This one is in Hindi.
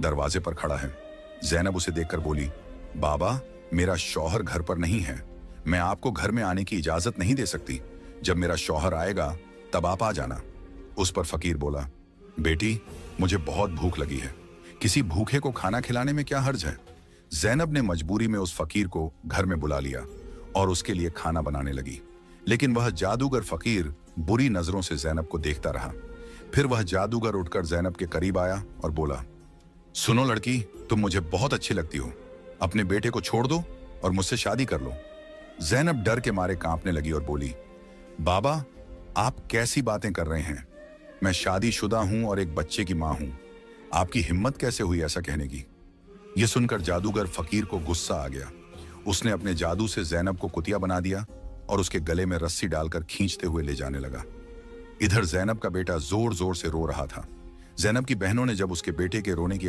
दरवाजे पर खड़ा है। जैनब उसे देखकर बोली, बाबा, मेरा शौहर घर पर नहीं है। मैं आपको घर में आने की इजाजत नहीं दे सकती। जब मेरा शौहर आएगा तब आप आ जाना। उस पर फकीर बोला, बेटी, मुझे बहुत भूख लगी है। किसी भूखे को खाना खिलाने में क्या हर्ज है। जैनब ने मजबूरी में उस फकीर को घर में बुला लिया और उसके लिए खाना बनाने लगी। लेकिन वह जादूगर फकीर बुरी नजरों से जैनब को देखता रहा। फिर वह जादूगर उठकर जैनब के करीब आया और बोला, सुनो लड़की, तुम मुझे बहुत अच्छी लगती हो। अपने बेटे को छोड़ दो और मुझसे शादी कर लो। जैनब डर के मारे कांपने लगी और बोली, बाबा, आप कैसी बातें कर रहे हैं। मैं शादीशुदा हूं और एक बच्चे की मां हूं। आपकी हिम्मत कैसे हुई ऐसा कहने की। यह सुनकर जादूगर फकीर को गुस्सा आ गया। उसने अपने जादू से जैनब को कुतिया बना दिया और उसके गले में रस्सी डालकर खींचते हुए ले जाने लगा। इधर जैनब का बेटा जोर जोर से रो रहा था। जैनब की बहनों ने जब उसके बेटे के रोने की